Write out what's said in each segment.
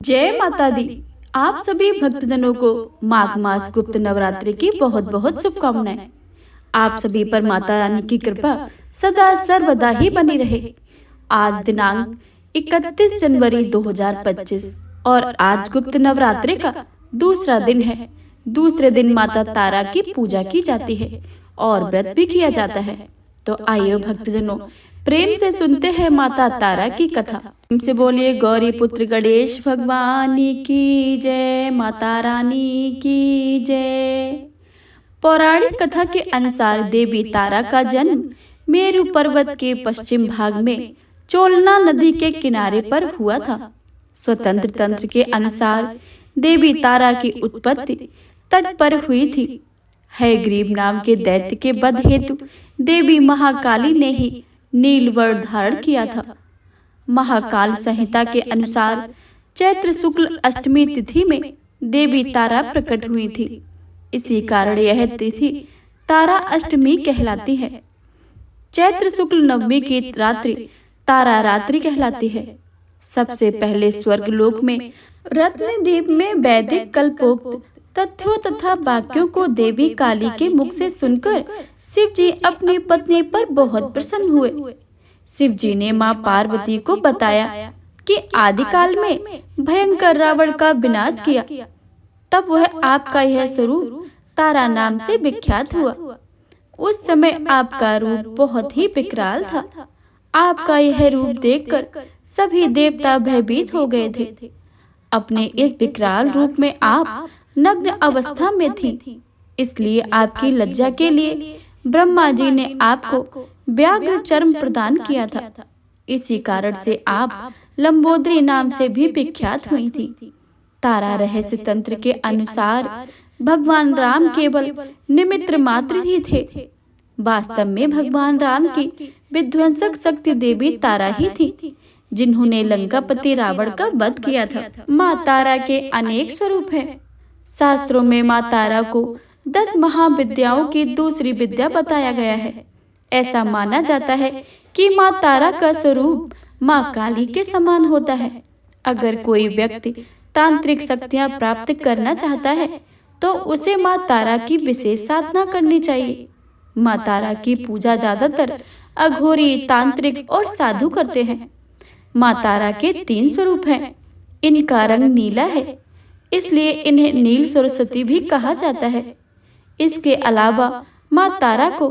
जय माता दी। आप सभी भक्तजनों को माघ मास गुप्त नवरात्रि की बहुत बहुत शुभकामनाएं। आप सभी पर माता रानी की कृपा सदा सर्वदा ही बनी रहे। आज दिनांक 31 जनवरी 2025 और आज गुप्त नवरात्रि का दूसरा दिन है। दूसरे दिन माता तारा की पूजा की जाती है और व्रत भी किया जाता है। तो आइए भक्तजनों, प्रेम से सुनते हैं माता तारा की कथा। से बोलिए गौरी पुत्र गणेश भगवान की जय, माता रानी की जय। पौराणिक कथा के अनुसार देवी तारा का जन्म मेरु पर्वत के पश्चिम भाग में चोलना नदी के किनारे पर हुआ था। स्वतंत्र तंत्र के अनुसार देवी तारा की उत्पत्ति तट पर हुई थी। हयग्रीव नाम के दैत्य के वध हेतु देवी महाकाली ने ही नील वर्ण धारण किया था। महाकाल संहिता के अनुसार चैत्र शुक्ल अष्टमी तिथि में देवी तारा प्रकट हुई थी। इसी कारण यह तिथि तारा अष्टमी कहलाती है। चैत्र शुक्ल नवमी की रात्रि तारा रात्रि कहलाती है। सबसे पहले स्वर्गलोक में रत्नदीप में वैदिक कल्पोक्त तथ्यों तथा वाक्यों को देवी काली के मुख से सुनकर शिव जी अपनी पत्नी पर बहुत प्रसन्न हुए। शिव जी ने माँ पार्वती को बताया कि आदिकाल में भयंकर रावण का विनाश किया, तब वह आपका यह स्वरूप तारा नाम से विख्यात हुआ। उस समय आपका रूप बहुत ही विकराल था। आपका यह रूप देखकर सभी देवता भयभीत हो गए थे। अपने इस विकराल रूप में आप नग्न अवस्था में थी, इसलिए आपकी लज्जा के लिए ब्रह्मा जी ने आपको व्याघ्र चर्म प्रदान किया था। इसी कारण से आप लंबोदरी नाम से भी विख्यात हुई थी। तारा रहस्य तंत्र के अनुसार भगवान राम केवल निमित्त मात्र ही थे। वास्तव में भगवान राम की विध्वंसक शक्ति देवी तारा ही थी, जिन्होंने लंकापति रावण का वध किया था। माँ तारा के अनेक स्वरूप हैं। शास्त्रों में माँ तारा को 10 महाविद्याओं की दूसरी विद्या बताया गया है। ऐसा माना जाता है कि माँ तारा का स्वरूप माँ काली के समान होता है। अगर कोई व्यक्ति तांत्रिक शक्तियाँ प्राप्त करना चाहता है तो उसे माँ तारा की विशेष साधना करनी चाहिए। माँ तारा की पूजा ज्यादातर अघोरी, तांत्रिक और साधु करते हैं। माँ तारा के 3 स्वरूप हैं। इनका रंग नीला है, इसलिए इन्हें नील सरस्वती भी कहा जाता है। इसके अलावा माँ तारा को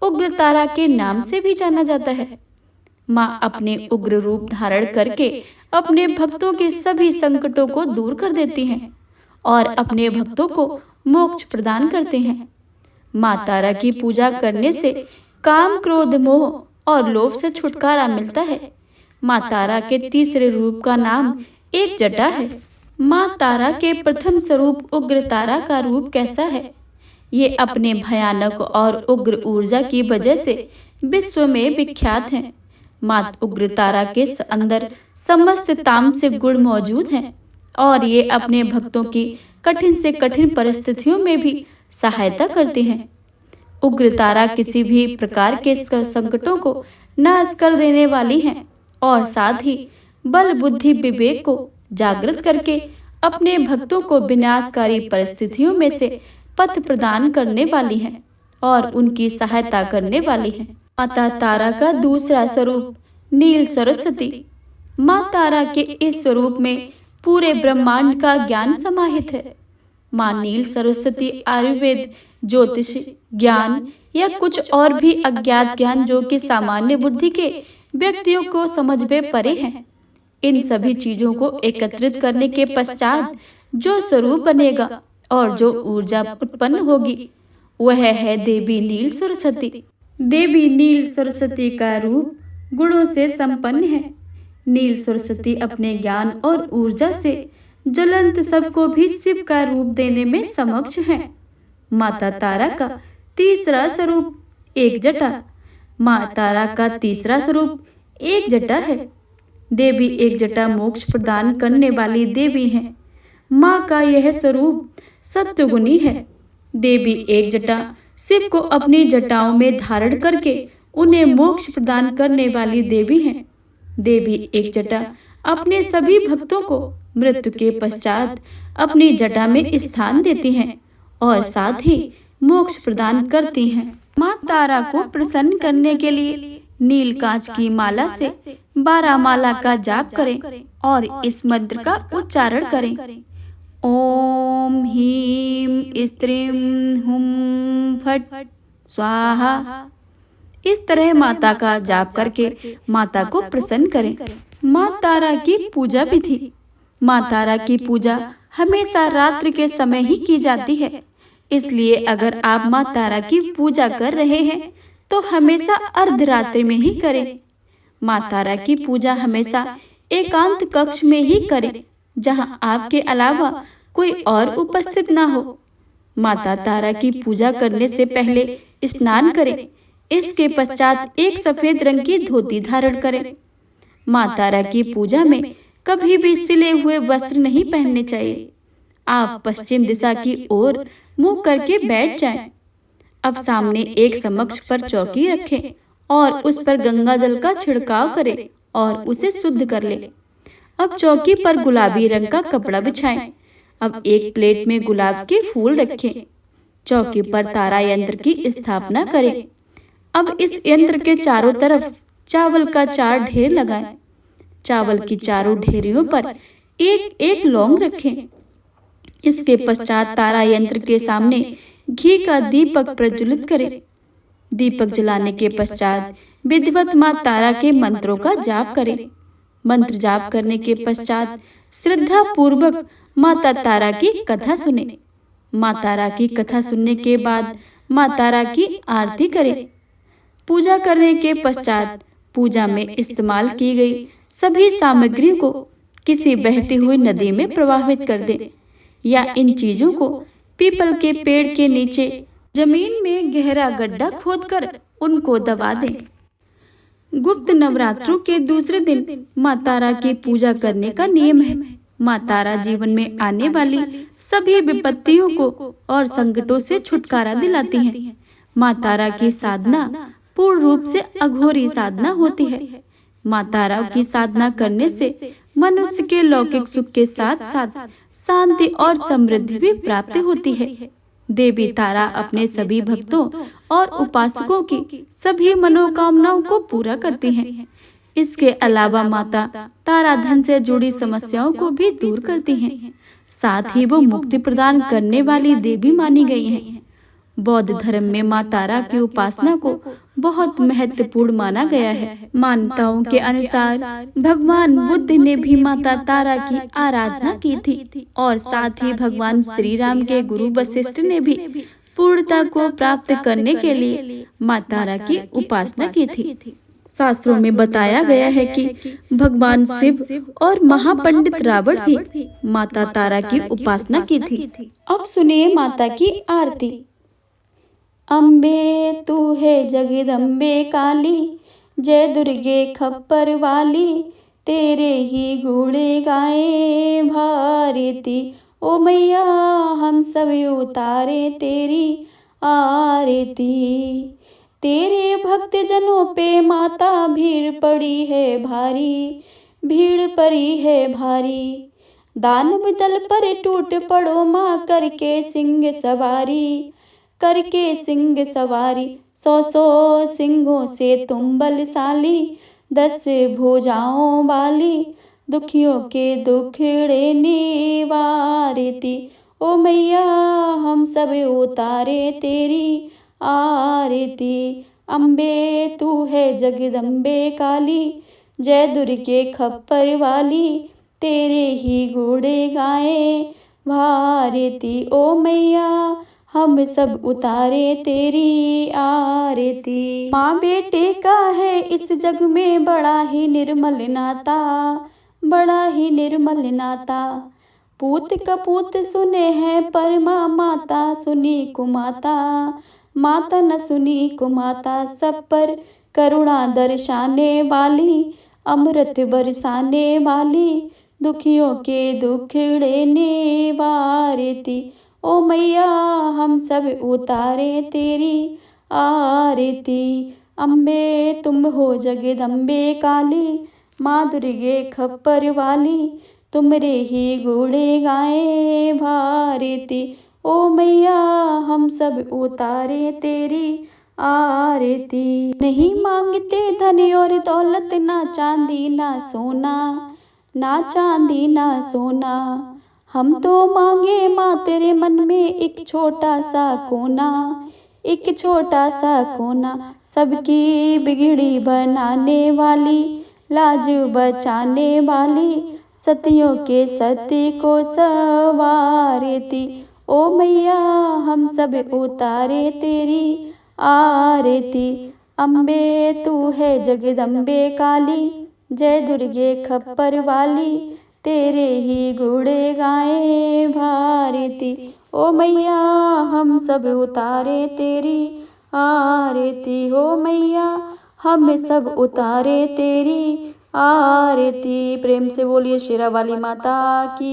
उग्र तारा के नाम से भी जाना जाता है। माँ अपने उग्र रूप धारण करके अपने भक्तों के सभी संकटों को दूर कर देती हैं और अपने भक्तों को मोक्ष प्रदान करते हैं। माँ तारा की पूजा करने से काम, क्रोध, मोह और लोभ से छुटकारा मिलता है। माँ तारा के तीसरे रूप का नाम एक जटा है। माँ तारा के प्रथम स्वरूप उग्र तारा का रूप कैसा है? ये अपने भयानक और उग्र ऊर्जा की वजह से विश्व में विख्यात हैं। माँ उग्र तारा के अंदर समस्त तामसिक गुण मौजूद हैं और ये अपने भक्तों की कठिन से कठिन परिस्थितियों में भी सहायता करती हैं। उग्र तारा किसी भी प्रकार के संकटों को नाश कर देने वाली हैं और साथ ही बल, बुद्धि, विवेक को जागृत करके अपने भक्तों को विनाशकारी परिस्थितियों में से पथ प्रदान करने वाली हैं और उनकी सहायता करने वाली हैं। माता तारा का दूसरा स्वरूप नील सरस्वती। माँ तारा के इस स्वरूप में पूरे ब्रह्मांड का ज्ञान समाहित है। माँ नील सरस्वती आयुर्वेद, ज्योतिष ज्ञान या कुछ और भी अज्ञात ज्ञान जो कि सामान्य बुद्धि के व्यक्तियों को समझ में परे हैं, इन सभी चीजों को एकत्रित करने के पश्चात जो स्वरूप बनेगा और जो ऊर्जा उत्पन्न होगी वह है देवी नील सरस्वती। देवी नील सरस्वती का रूप गुणों से संपन्न है। नील सरस्वती अपने ज्ञान और ऊर्जा से ज्वलंत सबको भी शिव का रूप देने में समक्ष है। माता तारा का तीसरा स्वरूप एक जटा। माँ तारा का तीसरा स्वरूप एक जटा है। देवी एक जटा मोक्ष प्रदान करने वाली देवी हैं। माँ का यह स्वरूप सत्वगुणी है। देवी एक जटा शिव को अपनी जटाओं में धारण करके उन्हें मोक्ष प्रदान करने वाली देवी हैं। देवी एक जटा अपने सभी भक्तों को मृत्यु के पश्चात अपनी जटा में स्थान देती हैं और साथ ही मोक्ष प्रदान करती हैं। माँ तारा को प्रसन्न करने के लिए नील कांच की माला से 12 माला का जाप करें और इस मंत्र का उच्चारण करें। ओम ह्रीं स्त्रीं हुम फट स्वाहा। इस तरह माता का जाप करके माता को प्रसन्न करें। माँ तारा की पूजा विधि। माँ तारा की पूजा हमेशा रात्रि के समय ही की जाती है, इसलिए अगर आप माँ तारा की पूजा कर रहे हैं तो हमेशा अर्धरात्रि में ही करें। माँ तारा की पूजा हमेशा एकांत कक्ष में ही करें, जहां आपके अलावा कोई और उपस्थित ना हो। माता तारा की पूजा करने से पहले स्नान करें। इसके पश्चात एक सफेद रंग की धोती धारण करें। माँ तारा की पूजा में कभी भी सिले हुए वस्त्र नहीं पहनने चाहिए। आप पश्चिम दिशा की ओर मुंह करके बैठ जाएं। अब सामने एक समक्ष पर चौकी रखें और उस पर गंगा जल का छिड़काव करें और उसे शुद्ध कर लें। अब चौकी पर गुलाबी रंग का कपड़ा बिछाएं। अब एक प्लेट में गुलाब के फूल रखें। चौकी पर तारा यंत्र की स्थापना करें। अब इस यंत्र के चारों तरफ चावल का 4 ढेर लगाएं। चावल की चारों ढेरियों पर एक एक लौंग रखें। इसके पश्चात तारा यंत्र के सामने घी का दीपक प्रज्वलित करें। दीपक जलाने के पश्चात विधिवत माँ तारा के मंत्रों का जाप करें। मंत्र जाप करने के पश्चात श्रद्धा पूर्वक माता तारा की कथा सुने। माँ तारा की कथा सुनने के बाद माँ तारा की आरती करें। पूजा करने के पश्चात पूजा में इस्तेमाल की गई सभी सामग्री को किसी बहती हुई नदी में प्रवाहित कर दें या इन चीजों को पीपल के पेड़ के नीचे जमीन में गहरा गड्ढा खोदकर उनको दबा दें। गुप्त नवरात्रों के दूसरे दिन माँ तारा की पूजा करने का नियम है। माँ तारा जीवन में आने वाली सभी विपत्तियों को और संकटों से छुटकारा दिलाती हैं। माँ तारा की साधना पूर्ण रूप से अघोरी साधना होती है। माँ तारा की साधना करने से मनुष्य के लौकिक सुख के साथ साथ शांति और समृद्धि भी प्राप्त होती है। देवी तारा अपने सभी भक्तों और उपासकों की सभी मनोकामनाओं को पूरा करती हैं। इसके अलावा माता तारा धन से जुड़ी समस्याओं को भी दूर करती हैं। साथ ही वो मुक्ति प्रदान करने वाली देवी मानी गई हैं। बौद्ध धर्म में माँ तारा की उपासना को बहुत महत्वपूर्ण माना गया है। मान्यताओं के अनुसार भगवान बुद्ध ने भी माता तारा की आराधना की थी और साथ ही भगवान श्री राम के गुरु वशिष्ठ ने भी पूर्णता को प्राप्त करने के लिए माँ तारा की उपासना की थी। शास्त्रों में बताया गया है कि भगवान शिव और महापंडित रावण भी माता तारा की उपासना की थी। अब सुनिए माता की आरती। अम्बे तू है जगदम्बे काली, जय दुर्गे खप्पर वाली, तेरे ही गुण गाए भारती। ओ मैया हम सब उतारे तेरी आरती। तेरे भक्त जनों पे माता भीड़ पड़ी है भारी, भीड़ पड़ी है भारी। दानव दल पर टूट पड़ो माँ करके सिंह सवारी, करके सिंह सवारी। 100 सिंहों से तुम बलशाली, 10 भुजाओं वाली, दुखियों के दुखड़े निवारती। ओ मैया हम सब उतारे तेरी आरती। अम्बे तू है जगदम्बे काली, जय दुर्गे खप्पर वाली, तेरे ही गुण गाए भारती। ओ मैया हम सब उतारे तेरी आरती। माँ बेटे का है इस जग में बड़ा ही निर्मल नाता, बड़ा ही निर्मल नाता। पूत कपूत सुने हैं पर माँ माता सुनी कुमाता, माता न सुनी कुमाता। सब पर करुणा दर्शाने वाली, अमृत बरसाने वाली, दुखियों के दुखड़े निवारती। ओ मैया हम सब उतारे तेरी आरती। अम्बे तुम हो जगदम्बे काली, माँ दुर्गे खप्पर वाली, तुमरे ही गुणे गाए भारती। ओ मैया हम सब उतारे तेरी आरती। नहीं मांगते धन और दौलत, ना चांदी ना सोना, ना चांदी ना सोना। हम तो मांगे माँ तेरे मन में एक छोटा सा कोना, एक छोटा सा कोना। सबकी बिगड़ी बनाने वाली, लाज बचाने वाली, सतियों के सत्य को सवारती। ओ मैया हम सब उतारे तेरी आरती। अम्बे तू है जगदम्बे काली, जय दुर्गे खप्पर वाली, तेरे ही गुण गाए भारती। ओ मैया हम सब उतारे तेरी आरती। हो मैया हम सब उतारे तेरी आरती। प्रेम से बोलिए शेरा वाली माता की।